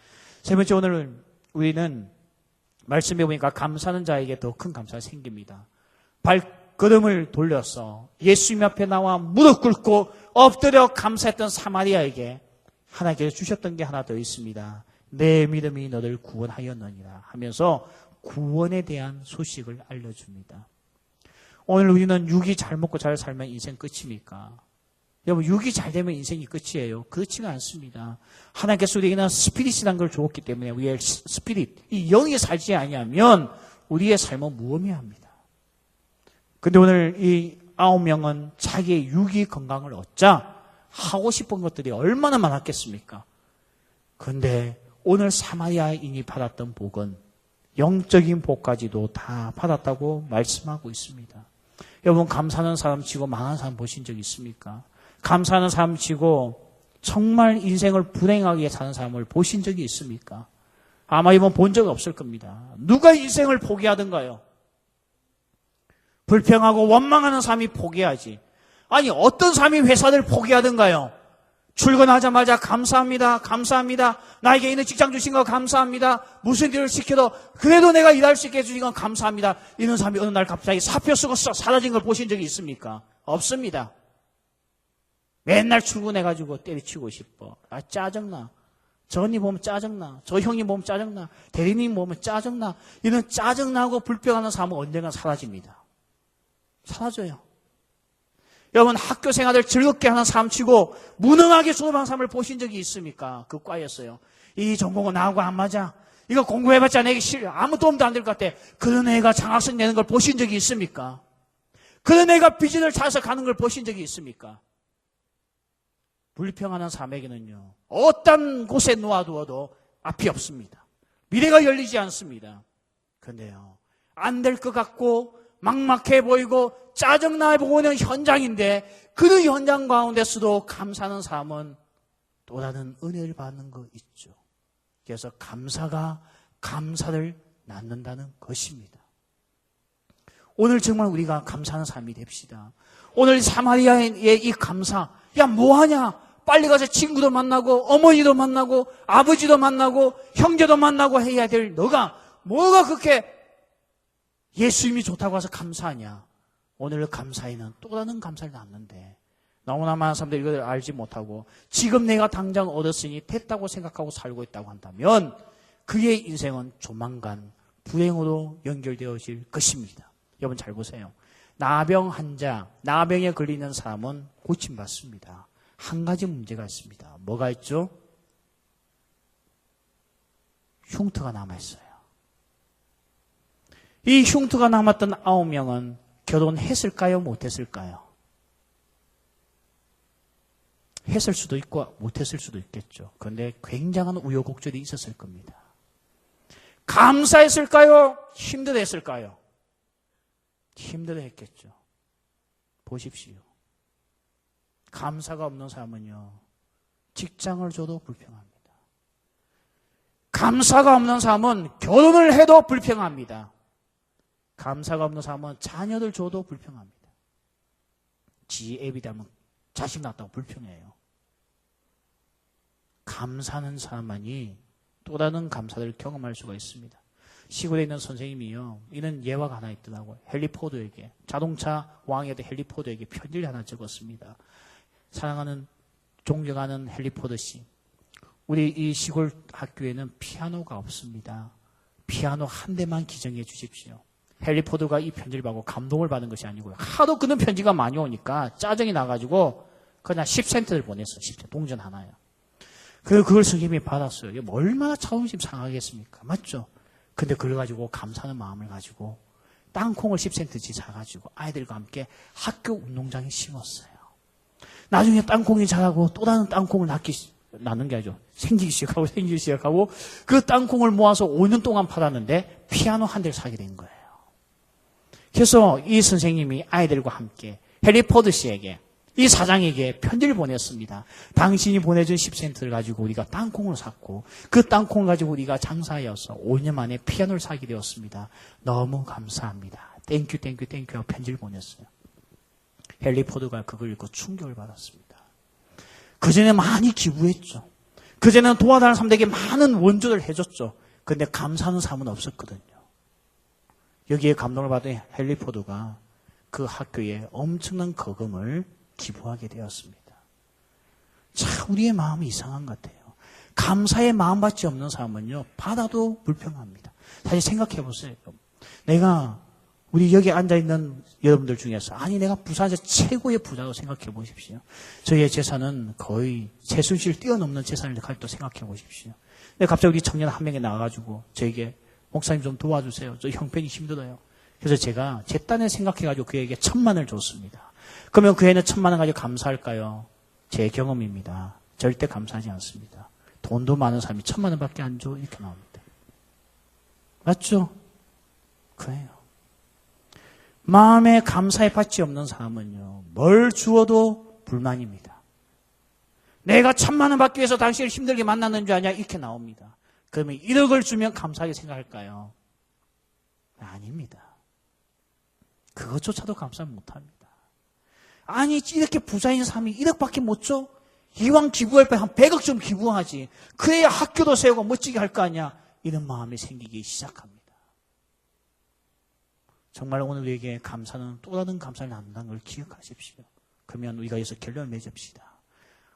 세 번째, 오늘 우리는 말씀해 보니까 감사하는 자에게 더 큰 감사가 생깁니다. 발걸음을 돌려서 예수님 앞에 나와 무릎 꿇고 엎드려 감사했던 사마리아에게 하나님께서 주셨던 게 하나 더 있습니다. 내 믿음이 너를 구원하였느니라 하면서 구원에 대한 소식을 알려줍니다. 오늘 우리는 육이 잘 먹고 잘 살면 인생 끝입니까? 여러분, 육이 잘 되면 인생이 끝이에요. 그렇지가 않습니다. 하나님께서 우리에게는 스피릿이라는 걸 주었기 때문에 우리의 스피릿, 이 영이 살지 아니하면 우리의 삶은 무의미합니다. 근데 오늘 이 9명은 자기의 육이 건강을 얻자 하고 싶은 것들이 얼마나 많았겠습니까? 그런데 오늘 사마리아인이 받았던 복은 영적인 복까지도 다 받았다고 말씀하고 있습니다. 여러분, 감사하는 사람 치고 망한 사람 보신 적 있습니까? 감사하는 사람 치고 정말 인생을 불행하게 사는 사람을 보신 적이 있습니까? 아마 이번 본 적 없을 겁니다. 누가 인생을 포기하던가요? 불평하고 원망하는 사람이 포기하지. 아니, 어떤 사람이 회사를 포기하던가요? 출근하자마자 감사합니다. 감사합니다. 나에게 있는 직장 주신 거 감사합니다. 무슨 일을 시켜도 그래도 내가 일할 수 있게 해주신 건 감사합니다. 이런 사람이 어느 날 갑자기 사표 쓰고 썩 사라진 걸 보신 적이 있습니까? 없습니다. 맨날 출근해가지고 때려치고 싶어. 아, 짜증나. 저 언니 보면 짜증나. 저 형님 보면 짜증나. 대리님 보면 짜증나. 이런 짜증나고 불평하는 사람은 언젠가 사라집니다. 사라져요. 여러분, 학교 생활을 즐겁게 하는 사람 치고 무능하게 수업하는 사람을 보신 적이 있습니까? 그 과였어요. 이 전공은 나하고 안 맞아. 이거 공부해봤자 내게 아무 도움도 안 될 것 같아. 그런 애가 장학생 내는 걸 보신 적이 있습니까? 그래 내가 비전을 찾아서 가는 걸 보신 적이 있습니까? 불평하는 사람에게는요, 어떤 곳에 놓아두어도 앞이 없습니다. 미래가 열리지 않습니다. 그런데요, 안 될 것 같고 막막해 보이고 짜증나 보이는 현장인데 그 현장 가운데서도 감사하는 사람은 또 다른 은혜를 받는 거 있죠. 그래서 감사가 감사를 낳는다는 것입니다. 오늘 정말 우리가 감사하는 삶이 됩시다. 오늘 사마리아의 이 감사, 야 뭐하냐? 빨리 가서 친구도 만나고 어머니도 만나고 아버지도 만나고 형제도 만나고 해야 될 너가 뭐가 그렇게 예수님이 좋다고 해서 감사하냐? 오늘 감사에는 또 다른 감사를 낳는데 너무나 많은 사람들이 이걸 알지 못하고 지금 내가 당장 얻었으니 됐다고 생각하고 살고 있다고 한다면 그의 인생은 조만간 불행으로 연결되어질 것입니다. 여러분 잘 보세요. 나병 환자, 나병에 걸리는 사람은 고침받습니다. 한 가지 문제가 있습니다. 뭐가 있죠? 흉터가 남아있어요. 이 흉터가 남았던 9명은 결혼했을까요? 못했을까요? 했을 수도 있고 못했을 수도 있겠죠. 그런데 굉장한 우여곡절이 있었을 겁니다. 감사했을까요? 힘들어했을까요? 힘들어했겠죠. 보십시오. 감사가 없는 사람은요, 직장을 줘도 불평합니다. 감사가 없는 사람은 결혼을 해도 불평합니다. 감사가 없는 사람은 자녀들 줘도 불평합니다. 지 애비 닮은 자식 낳았다고 불평해요. 감사하는 사람만이 또 다른 감사를 경험할 수가 있습니다. 시골에 있는 선생님이요, 이런 예화가 하나 있더라고요. 헨리 포드에게, 자동차 왕이었던 헨리 포드에게 편지를 하나 적었습니다. 사랑하는, 존경하는 헨리 포드 씨, 우리 이 시골 학교에는 피아노가 없습니다. 피아노 한 대만 기증해 주십시오. 헨리 포드가 이 편지를 받고 감동을 받은 것이 아니고요, 하도 그런 편지가 많이 오니까 짜증이 나가지고 그냥 10센트를 보냈어요. 10센트, 동전 하나요. 그걸 선생님이 받았어요. 이거 얼마나 자존심 상하겠습니까? 맞죠? 근데 그걸 가지고 감사하는 마음을 가지고 땅콩을 10센트치 사가지고 아이들과 함께 학교 운동장에 심었어요. 나중에 땅콩이 자라고 또 다른 땅콩을 낳는 게 아니죠. 생기기 시작하고 그 땅콩을 모아서 5년 동안 팔았는데 피아노 한 대를 사게 된 거예요. 그래서 이 선생님이 아이들과 함께 헨리 포드 씨에게, 이 사장에게 편지를 보냈습니다. 당신이 보내준 10센트를 가지고 우리가 땅콩을 샀고 그 땅콩을 가지고 우리가 장사하여서 5년 만에 피아노를 사게 되었습니다. 너무 감사합니다. 땡큐 땡큐 땡큐 하고 편지를 보냈어요. 헨리 포드가 그걸 읽고 충격을 받았습니다. 그전에 많이 기부했죠. 그전에는 도와달라는 사람들에게 많은 원조를 해줬죠. 그런데 감사하는 사람은 없었거든요. 여기에 감동을 받은 헨리 포드가 그 학교에 엄청난 거금을 기부하게 되었습니다. 참 우리의 마음이 이상한 것 같아요. 감사의 마음밖에 없는 사람은요, 받아도 불평합니다. 사실 생각해 보세요. 내가 우리 여기 앉아있는 여러분들 중에서, 아니 내가 부산에서 최고의 부자로 생각해 보십시오. 저희의 재산은 거의 최순실 뛰어넘는 재산을 가지고 생각해 보십시오. 근데 갑자기 우리 청년 한 명이 나와가지고 저에게 목사님 좀 도와주세요. 저 형편이 힘들어요. 그래서 제가 제 딴에 생각해가지고 그에게 1,000만 원을 줬습니다. 그러면 그 애는 1,000만 원 가지고 감사할까요? 제 경험입니다. 절대 감사하지 않습니다. 돈도 많은 사람이 1,000만 원밖에 안 줘, 이렇게 나옵니다. 맞죠? 그래요. 마음에 감사의 밭이 없는 사람은요, 뭘 주어도 불만입니다. 내가 1,000만 원 받기 위해서 당신을 힘들게 만났는 줄 아냐? 이렇게 나옵니다. 그러면 1억을 주면 감사하게 생각할까요? 아닙니다. 그것조차도 감사 못합니다. 아니 이렇게 부자인 사람이 1억밖에 못 줘? 이왕 기부할 때 한 100억 좀 기부하지. 그래야 학교도 세우고 멋지게 할 거 아니야. 이런 마음이 생기기 시작합니다. 정말 오늘 우리에게 감사는 또 다른 감사를 나눈다는 걸 기억하십시오. 그러면 우리가 여기서 결론을 맺읍시다.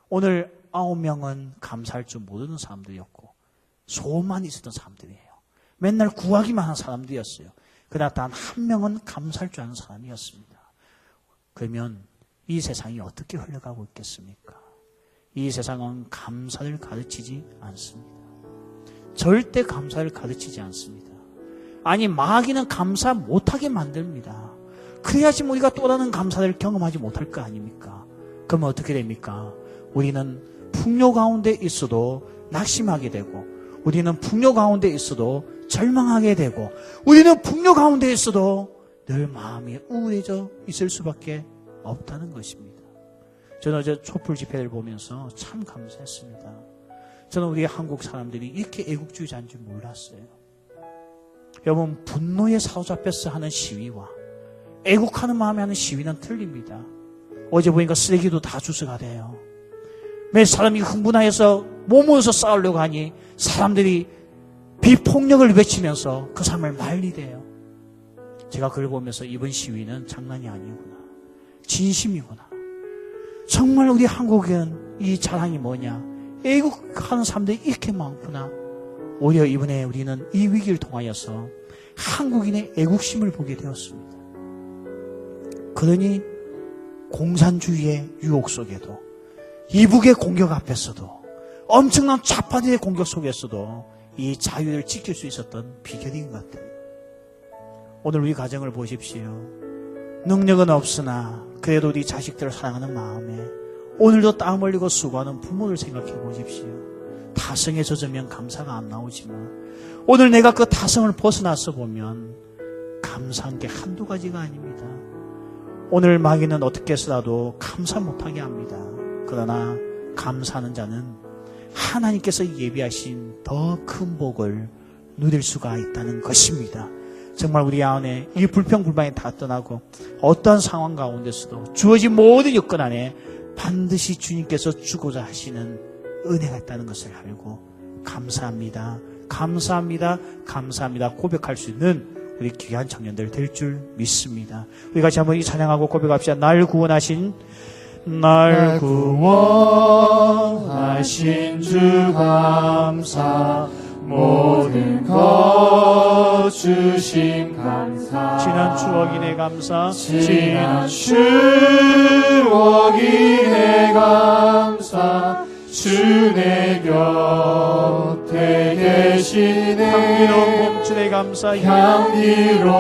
오늘 9명은 감사할 줄 모르는 사람들이었고 소원만 있었던 사람들이에요. 맨날 구하기만 한 사람들이었어요. 그러나 단 한 명은 감사할 줄 아는 사람이었습니다. 그러면 이 세상이 어떻게 흘러가고 있겠습니까? 이 세상은 감사를 가르치지 않습니다. 절대 감사를 가르치지 않습니다. 아니 마귀는 감사 못하게 만듭니다. 그래야지 우리가 또 다른 감사를 경험하지 못할 거 아닙니까? 그러면 어떻게 됩니까? 우리는 풍요 가운데 있어도 낙심하게 되고, 우리는 풍요 가운데 있어도 절망하게 되고, 우리는 풍요 가운데 있어도 늘 마음이 우울해져 있을 수밖에 없다는 것입니다. 저는 어제 촛불 집회를 보면서 참 감사했습니다. 저는 우리 한국 사람들이 이렇게 애국주의자인 줄 몰랐어요. 여러분, 분노에 사로잡혀서 하는 시위와 애국하는 마음에 하는 시위는 틀립니다. 어제 보니까 쓰레기도 다 주스가 돼요. 몇 사람이 흥분하여서 모모여서 싸우려고 하니 사람들이 비폭력을 외치면서 그 사람을 말리대요. 제가 그걸 보면서 이번 시위는 장난이 아니구나, 진심이구나. 정말 우리 한국은 이 자랑이 뭐냐, 애국하는 사람들이 이렇게 많구나. 오히려 이번에 우리는 이 위기를 통하여서 한국인의 애국심을 보게 되었습니다. 그러니 공산주의의 유혹 속에도, 이북의 공격 앞에서도, 엄청난 좌파들의 공격 속에서도 이 자유를 지킬 수 있었던 비결인 것 같아요. 오늘 우리 가정을 보십시오. 능력은 없으나 그래도 우리 자식들을 사랑하는 마음에 오늘도 땀 흘리고 수고하는 부모를 생각해 보십시오. 타성에 젖으면 감사가 안 나오지만 오늘 내가 그 타성을 벗어나서 보면 감사한 게 한두 가지가 아닙니다. 오늘 마귀는 어떻게 해서라도 감사 못하게 합니다. 그러나 감사하는 자는 하나님께서 예비하신 더 큰 복을 누릴 수가 있다는 것입니다. 정말 우리 안에 이 불평불만이 다 떠나고 어떠한 상황 가운데서도 주어진 모든 여건 안에 반드시 주님께서 주고자 하시는 은혜가 있다는 것을 알고 감사합니다, 감사합니다, 감사합니다 고백할 수 있는 우리 귀한 청년들 될 줄 믿습니다. 우리 같이 한번 이 찬양하고 고백합시다. 날 구원하신 주 감사, 모든 것 주심 감사. 지난 추억이 내 감사, 지난 추억이 내 감사. 주 내 곁에 계시네. 향기로운 봄철의 감사, 향기로운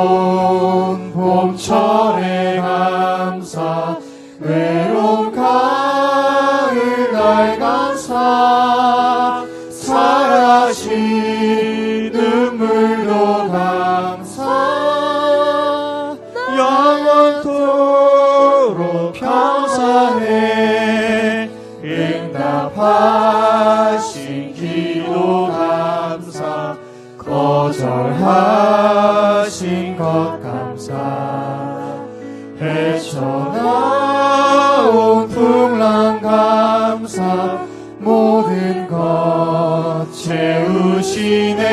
봄철의 감사. 외로운 가을 날 감사. 살아신 눈물도 감사. 영원토록 평산해 응답하신 기도 감사. 거절하신 것 감사. 헤쳐나온 풍랑 감사. 모든 것 채우시네.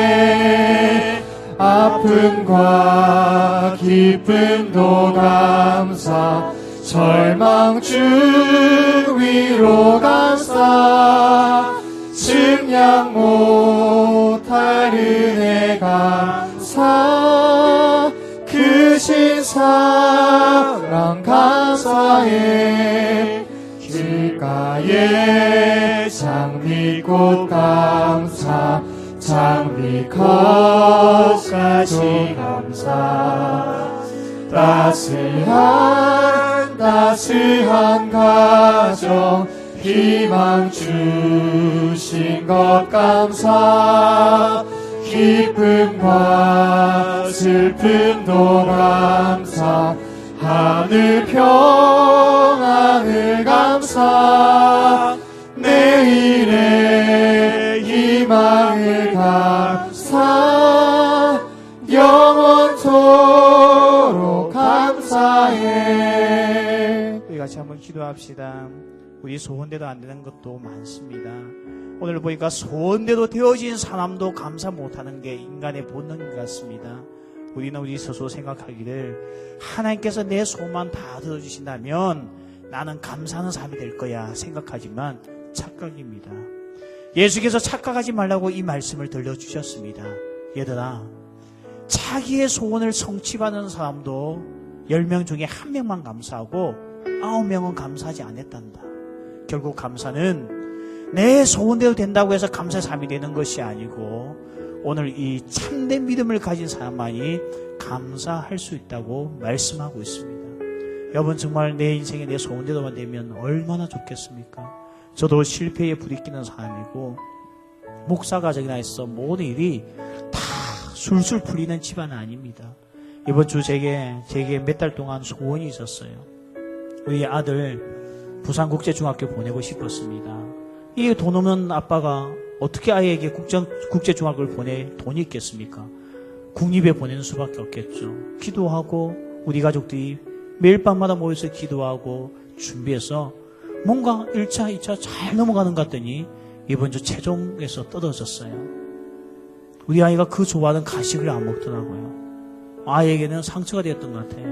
아픔과 기쁨도 감사. 절망 중 위로 감사. 측량 못할 은혜 감사. 크신 사랑 감사해. 길가에 장미꽃 감사. 장미꽃까지 감사. 따스한 가정 희망 주신 것 감사. 기쁨과 슬픔도 감사. 하늘 평안을 감사. 내일의 희망을 감사. 영원토록 감사해. 우리 같이 한번 기도합시다. 우리 소원대로 안 되는 것도 많습니다. 오늘 보니까 소원대로 되어진 사람도 감사 못하는 게 인간의 본능인 것 같습니다. 우리는 우리 스스로 생각하기를 하나님께서 내 소원 다 들어주신다면 나는 감사하는 사람이 될 거야 생각하지만 착각입니다. 예수께서 착각하지 말라고 이 말씀을 들려주셨습니다. 얘들아, 자기의 소원을 성취받는 사람도 10명 중에 1명만 감사하고 9명은 감사하지 않았단다. 결국 감사는 내 소원대로 된다고 해서 감사의 삶이 되는 것이 아니고 오늘 이 참된 믿음을 가진 사람만이 감사할 수 있다고 말씀하고 있습니다. 여러분 정말 내 인생에 내 소원대로만 되면 얼마나 좋겠습니까? 저도 실패에 부딪히는 사람이고 목사 가정이나 있어 모든 일이 다 술술 풀리는 집안은 아닙니다. 이번 주 제게 몇 달 동안 소원이 있었어요. 우리 아들 부산국제중학교 보내고 싶었습니다. 이 돈 없는 아빠가 어떻게 아이에게 국제중학교를 보낼 돈이 있겠습니까? 국립에 보내는 수밖에 없겠죠. 기도하고 우리 가족들이 매일 밤마다 모여서 기도하고 준비해서 뭔가 1차, 2차 잘 넘어가는 것 같더니 이번 주 최종에서 떨어졌어요. 우리 아이가 그 좋아하는 가식을 안 먹더라고요. 아이에게는 상처가 되었던 것 같아요.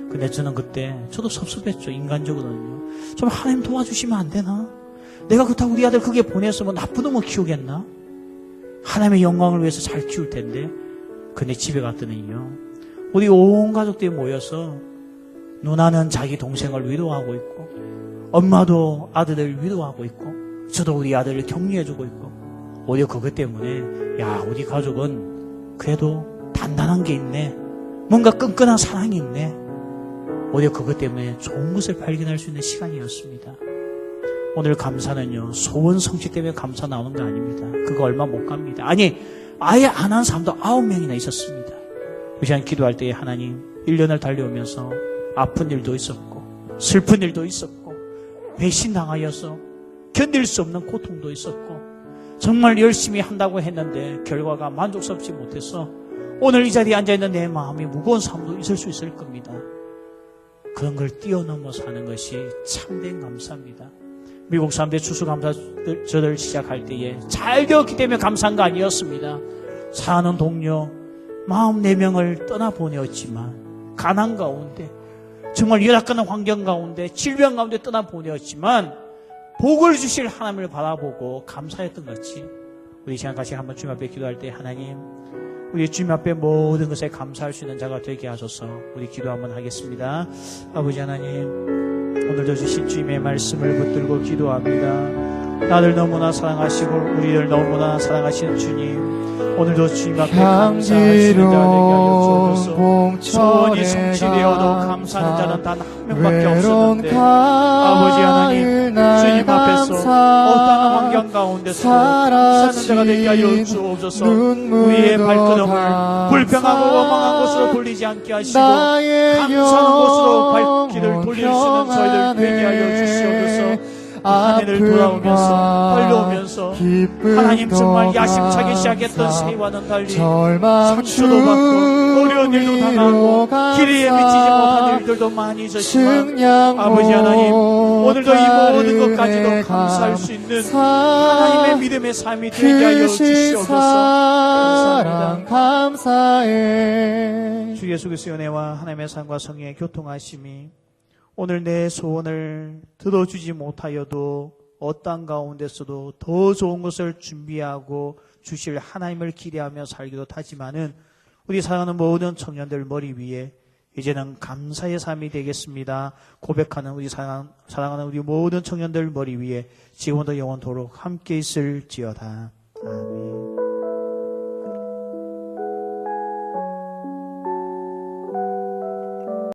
근데 저는 그때 저도 섭섭했죠. 인간적으로는요. 좀 하나님 도와주시면 안 되나? 내가 그렇다고 우리 아들 그게 보냈으면 나쁜 놈을 키우겠나? 하나님의 영광을 위해서 잘 키울 텐데. 근데 집에 갔더니요. 우리 온 가족들이 모여서 누나는 자기 동생을 위로하고 있고 엄마도 아들을 위로하고 있고 저도 우리 아들을 격려해주고 있고 오히려 그것 때문에 야 우리 가족은 그래도 단단한 게 있네. 뭔가 끈끈한 사랑이 있네. 오히려 그것 때문에 좋은 것을 발견할 수 있는 시간이었습니다. 오늘 감사는요. 소원 성취 때문에 감사 나오는 거 아닙니다. 그거 얼마 못 갑니다. 아니 아예 안 한 사람도 9명이나 있었습니다. 그 시간 기도할 때에 하나님 1년을 달려오면서 아픈 일도 있었고 슬픈 일도 있었고 배신당하여서 견딜 수 없는 고통도 있었고 정말 열심히 한다고 했는데 결과가 만족스럽지 못해서 오늘 이 자리에 앉아있는 내 마음이 무거운 삶도 있을 수 있을 겁니다. 그런 걸 뛰어넘어 사는 것이 참된 감사입니다. 미국 사람들 추수감사절을 시작할 때에 잘 되었기 때문에 감사한 거 아니었습니다. 사는 동료 44명을 떠나보내었지만 가난 가운데 정말 열악한 환경 가운데 질병 가운데 떠나보내었지만 복을 주실 하나님을 바라보고 감사했던 것이 우리 시간 같이 한번 주님 앞에 기도할 때 하나님 우리 주님 앞에 모든 것에 감사할 수 있는 자가 되게 하소서. 우리 기도 한번 하겠습니다. 아버지 하나님 오늘도 주신 주님의 말씀을 붙들고 기도합니다. 나를 너무나 사랑하시고 우리를 너무나 사랑하시는 주님 오늘도 주님 앞에 감사할 수 있는 자 되게 하여 주옵소서. 소원이 성취되어도 감사하는 자는 단 한 명밖에 없었는데 아버지 하나님 주님 앞에서 어떠한 환경 가운데서 감사하는 자가 되게 하여 주옵소서. 우리의 발걸음을 불평하고 원망한 곳으로 돌리지 않게 하시고 감사하는 곳으로 발길을 돌릴 수 있는 저희들 되게 하여 주시옵소서. 하늘을 돌아오면서 달려오면서 하나님 정말 야심차게 시작했던 새와는 달리 상처도 받고 어려운 일도 당하고 길에 미치지 못한 일들도 많이 있었지만 아버지 하나님 오늘도 이 모든 것까지도 감사할 수 있는 하나님의 믿음의 삶이 되게 하여 주시옵소서. 감사합니다. 주 예수 그리스도의 은혜와 하나님의 사랑과 성령의 교통하심이 오늘 내 소원을 들어주지 못하여도 어떠한 가운데서도 더 좋은 것을 준비하고 주실 하나님을 기대하며 살기도 하지만은 우리 사랑하는 모든 청년들 머리 위에 이제는 감사의 삶이 되겠습니다. 고백하는 우리 사랑하는 우리 모든 청년들 머리 위에 지금부터 영원토록 함께 있을지어다. 아멘.